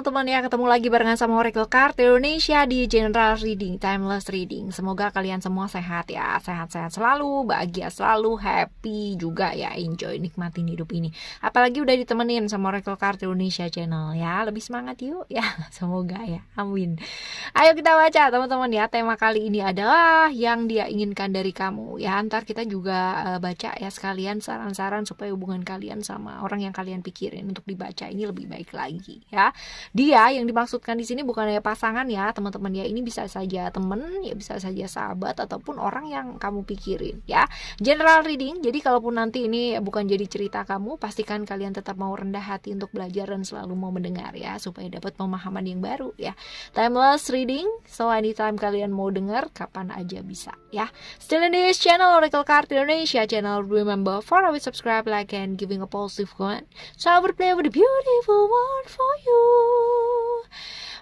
teman-teman ya, ketemu lagi barengan sama Oracle Card Indonesia di General Reading, Timeless Reading. Semoga kalian semua sehat ya, sehat-sehat selalu, bahagia selalu, happy juga ya, enjoy, nikmatin hidup ini. Apalagi udah ditemenin sama Oracle Card Indonesia channel ya, lebih semangat yuk ya, semoga ya, amin. Ayo kita baca teman-teman ya, tema kali ini adalah yang dia inginkan dari kamu ya. Ntar kita juga baca ya sekalian saran-saran supaya hubungan kalian sama orang yang kalian pikirin untuk dibaca ini lebih baik lagi ya. Dia yang dimaksudkan di sini bukan hanya pasangan ya teman-teman ya, ini bisa saja temen ya, bisa saja sahabat ataupun orang yang kamu pikirin ya. General reading, jadi kalaupun nanti ini bukan jadi cerita kamu, pastikan kalian tetap mau rendah hati untuk belajar dan selalu mau mendengar ya, supaya dapat pemahaman yang baru ya. Timeless reading, so anytime kalian mau dengar kapan aja bisa ya. Still in this channel Oracle Card Indonesia channel, remember for always subscribe, like and giving a positive comment. So I will play with a beautiful word for you.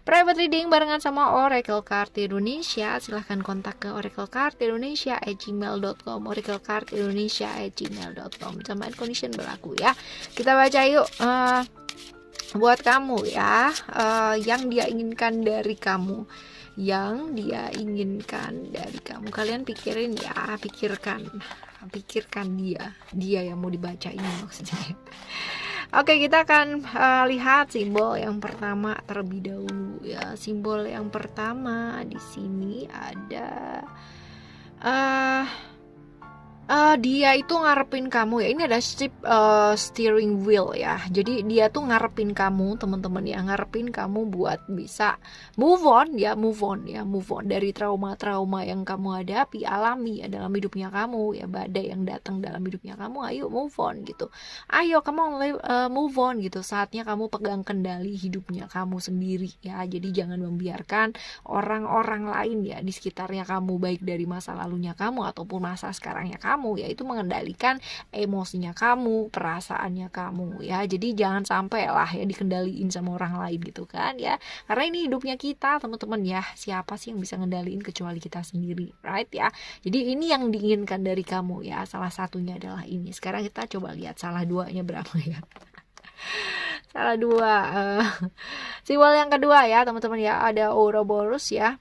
Private reading barengan sama Oracle Card Indonesia. Silahkan kontak ke oraclecardindonesia@gmail.com, oraclecardindonesia@gmail.com. Sama condition berlaku ya. Kita baca yuk. Buat kamu ya, yang dia inginkan dari kamu, yang dia inginkan dari kamu. Kalian pikirin ya, pikirkan dia yang mau dibaca ini maksudnya. Oke, kita akan lihat simbol yang pertama terlebih dahulu ya. Simbol yang pertama di sini ada dia itu ngarepin kamu ya. Ini ada steering wheel ya. Jadi dia tuh ngarepin kamu teman-teman ya, ngarepin kamu buat bisa move on dari trauma-trauma yang kamu hadapi, alami ya dalam hidupnya kamu ya, badai yang datang dalam hidupnya kamu. Ayo move on gitu. Ayo kamu move on gitu. Saatnya kamu pegang kendali hidupnya kamu sendiri ya. Jadi jangan membiarkan orang-orang lain ya di sekitarnya kamu, baik dari masa lalunya kamu ataupun masa sekarangnya kamu, yaitu mengendalikan emosinya kamu, perasaannya kamu ya. Jadi jangan sampai lah ya dikendaliin sama orang lain gitu kan ya, karena ini hidupnya kita teman-teman ya. Siapa sih yang bisa ngendaliin kecuali kita sendiri, right ya. Jadi ini yang diinginkan dari kamu ya, salah satunya adalah ini. Sekarang kita coba lihat salah duanya berapa ya. Salah dua. Simbol yang kedua ya teman-teman ya, ada Ouroboros ya.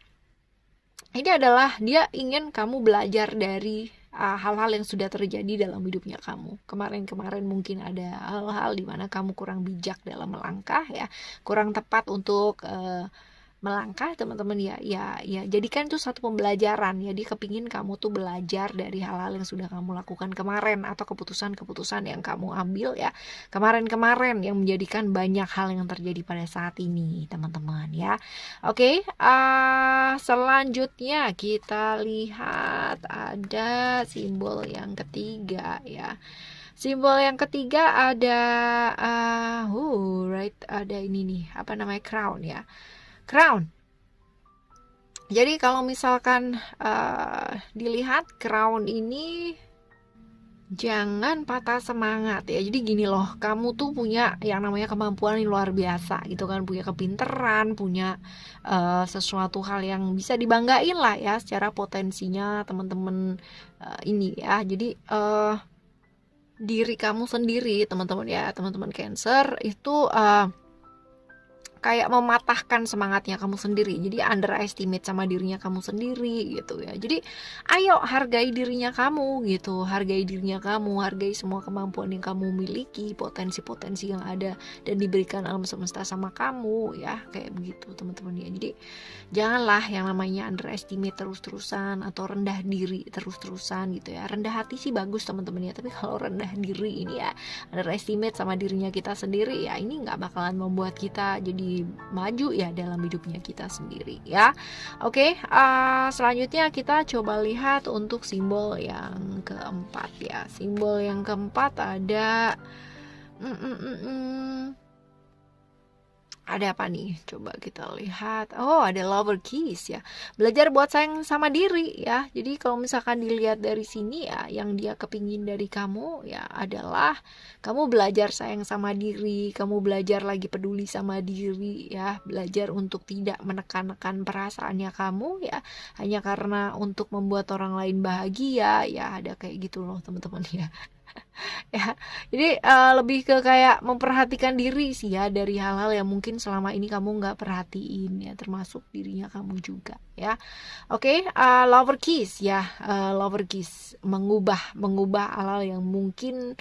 Ini adalah dia ingin kamu belajar dari hal-hal yang sudah terjadi dalam hidupnya kamu. Kemarin-kemarin mungkin ada hal-hal di mana kamu kurang bijak dalam melangkah ya, kurang tepat untuk melangkah teman-teman ya. Jadikan itu satu pembelajaran ya. Dia kepingin kamu tuh belajar dari hal-hal yang sudah kamu lakukan kemarin, atau keputusan-keputusan yang kamu ambil ya kemarin-kemarin, yang menjadikan banyak hal yang terjadi pada saat ini teman-teman ya. Oke, selanjutnya kita lihat ada simbol yang ketiga ya. Simbol yang ketiga ada ada ini nih, apa namanya, crown ya. Crown. Jadi kalau misalkan dilihat crown ini, jangan patah semangat ya. Jadi gini loh, kamu tuh punya yang namanya kemampuan yang luar biasa gitu kan, punya kepinteran, punya sesuatu hal yang bisa dibanggain lah ya secara potensinya teman-teman ini ya. Jadi diri kamu sendiri teman-teman ya, teman-teman Cancer itu kayak mematahkan semangatnya kamu sendiri. Jadi underestimate sama dirinya kamu sendiri gitu ya. Jadi ayo hargai dirinya kamu gitu, hargai dirinya kamu, hargai semua kemampuan yang kamu miliki, potensi-potensi yang ada dan diberikan alam semesta sama kamu ya, kayak begitu teman-teman ya. Jadi janganlah yang namanya underestimate terus-terusan atau rendah diri terus-terusan gitu ya. Rendah hati sih bagus teman-teman ya, tapi kalau rendah diri ini ya, underestimate sama dirinya kita sendiri ya, ini nggak bakalan membuat kita jadi maju ya dalam hidupnya kita sendiri ya. Oke, selanjutnya kita coba lihat untuk simbol yang keempat ya. Simbol yang keempat ada ada apa nih? Coba kita lihat. Oh, ada lover keys ya. Belajar buat sayang sama diri ya. Jadi kalau misalkan dilihat dari sini ya, yang dia kepingin dari kamu ya adalah kamu belajar sayang sama diri, kamu belajar lagi peduli sama diri ya, belajar untuk tidak menekan-nekan perasaannya kamu ya, hanya karena untuk membuat orang lain bahagia ya. Ada kayak gitu loh teman-teman ya. Ya. Jadi lebih ke kayak memperhatikan diri sih ya, dari hal-hal yang mungkin selama ini kamu nggak perhatiin ya, termasuk dirinya kamu juga ya. Oke, lover kiss ya, lover kiss mengubah mengubah hal-hal yang mungkin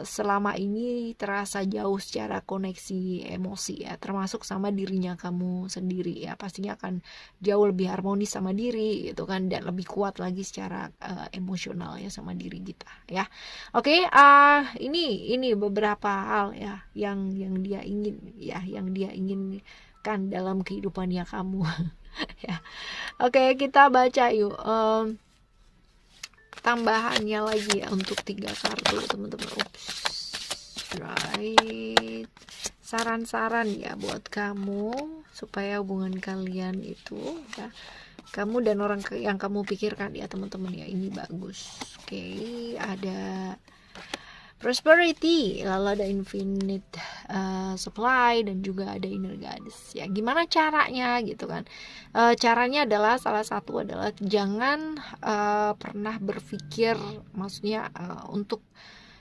selama ini terasa jauh secara koneksi emosi ya, termasuk sama dirinya kamu sendiri ya. Pastinya akan jauh lebih harmonis sama diri gitu kan, dan lebih kuat lagi secara emosional ya sama diri kita ya. Oke, ini beberapa hal ya yang dia ingin ya, yang dia inginkan dalam kehidupannya kamu ya. Oke, kita baca yuk tambahannya lagi ya untuk 3 kartu teman-teman. Right. Saran-saran ya buat kamu supaya hubungan kalian itu ya, kamu dan orang yang kamu pikirkan ya teman-teman ya, ini bagus. Oke, ada prosperity, lalu ada infinite supply, dan juga ada inner goddess ya. Gimana caranya gitu kan? Caranya adalah, salah satu adalah jangan pernah berpikir, maksudnya untuk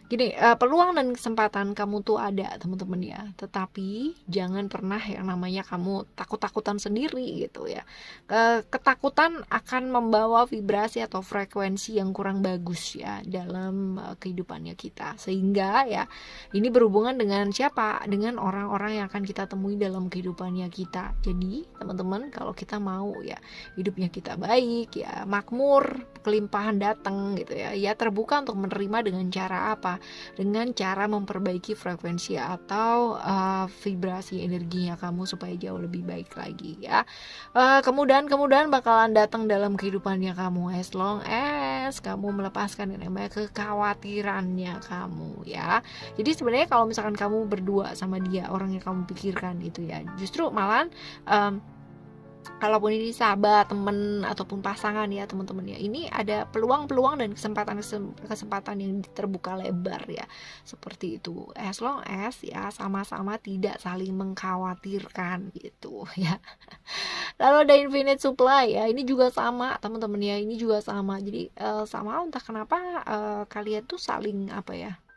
gini, peluang dan kesempatan kamu tuh ada teman-teman ya, tetapi jangan pernah yang namanya kamu takut-takutan sendiri gitu ya. Ketakutan akan membawa vibrasi atau frekuensi yang kurang bagus ya dalam kehidupannya kita, sehingga ya ini berhubungan dengan siapa, dengan orang-orang yang akan kita temui dalam kehidupannya kita. Jadi teman-teman, kalau kita mau ya hidupnya kita baik ya, makmur, kelimpahan datang gitu ya, ya terbuka untuk menerima dengan cara apa? Dengan cara memperbaiki frekuensi atau vibrasi energinya kamu supaya jauh lebih baik lagi ya. Kemudahan bakalan datang dalam kehidupannya kamu as long as kamu melepaskan yang namanya kekhawatirannya kamu ya. Jadi sebenarnya kalau misalkan kamu berdua sama dia, orang yang kamu pikirkan itu ya, justru malahan kalaupun ini sahabat, temen, ataupun pasangan ya teman-teman ya, ini ada peluang-peluang dan kesempatan yang terbuka lebar ya, seperti itu, as long as ya sama-sama tidak saling mengkhawatirkan gitu ya. Lalu ada infinite supply ya, ini juga sama teman-teman ya, ini juga sama. Jadi sama, entah kenapa kalian tuh saling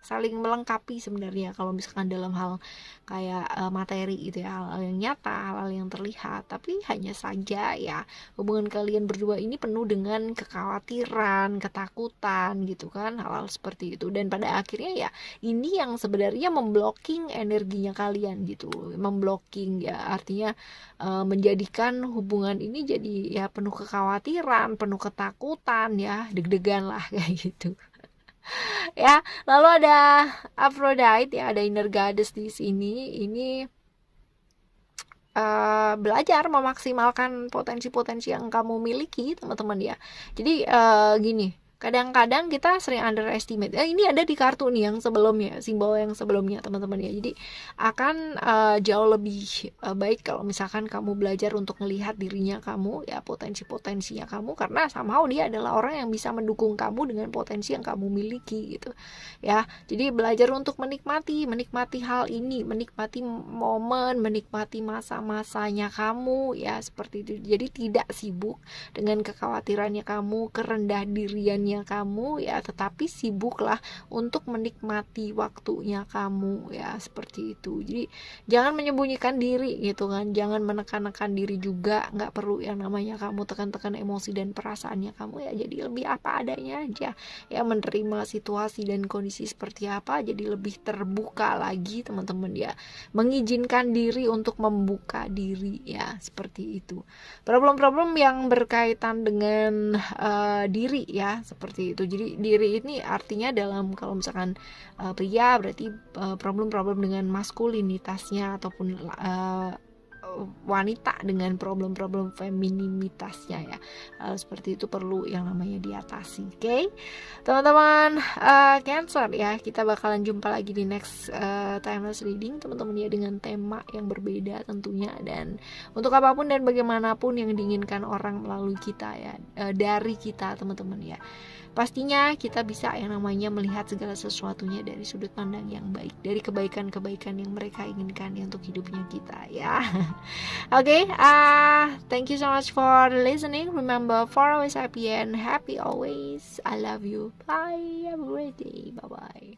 saling melengkapi sebenarnya kalau misalkan dalam hal kayak materi gitu ya, hal-hal yang nyata, hal-hal yang terlihat. Tapi hanya saja ya, hubungan kalian berdua ini penuh dengan kekhawatiran, ketakutan gitu kan, hal-hal seperti itu. Dan pada akhirnya ya ini yang sebenarnya memblocking energinya kalian gitu, memblocking ya, artinya menjadikan hubungan ini jadi ya penuh kekhawatiran, penuh ketakutan ya, deg-degan lah kayak gitu. Ya, lalu ada Aphrodite ya, ada inner goddess di sini. Ini belajar memaksimalkan potensi-potensi yang kamu miliki teman-teman ya. Jadi gini, kadang-kadang kita sering underestimate. Ini ada di kartu nih yang sebelumnya, simbol yang sebelumnya teman-teman ya. Jadi akan jauh lebih baik kalau misalkan kamu belajar untuk melihat dirinya kamu ya, potensi-potensinya kamu, karena somehow dia adalah orang yang bisa mendukung kamu dengan potensi yang kamu miliki gitu ya. Jadi belajar untuk menikmati hal ini, menikmati momen, menikmati masa-masanya kamu ya, seperti itu. Jadi tidak sibuk dengan kekhawatirannya kamu, kerendah diriannya kamu ya, tetapi sibuklah untuk menikmati waktunya kamu ya, seperti itu. Jadi jangan menyembunyikan diri gitu kan, jangan menekan-nekan diri juga, nggak perlu yang namanya kamu tekan-tekan emosi dan perasaannya kamu ya. Jadi lebih apa adanya aja ya, menerima situasi dan kondisi seperti apa, jadi lebih terbuka lagi teman-teman ya, mengizinkan diri untuk membuka diri ya, seperti itu. Problem-problem yang berkaitan dengan diri ya, seperti itu. Jadi diri ini artinya dalam, kalau misalkan pria berarti problem-problem dengan maskulinitasnya, ataupun wanita dengan problem-problem femininitasnya ya. Seperti itu perlu yang namanya diatasi. Oke, teman-teman Cancer ya, kita bakalan jumpa lagi di next timeless reading teman-teman ya, dengan tema yang berbeda tentunya, dan untuk apapun dan bagaimanapun yang diinginkan orang melalui kita ya, dari kita teman-teman ya, pastinya kita bisa yang namanya melihat segala sesuatunya dari sudut pandang yang baik, dari kebaikan-kebaikan yang mereka inginkan ya untuk hidupnya kita ya. Okay, thank you so much for listening. Remember, for always happy and happy always. I love you. Bye. Have a great day. Bye bye.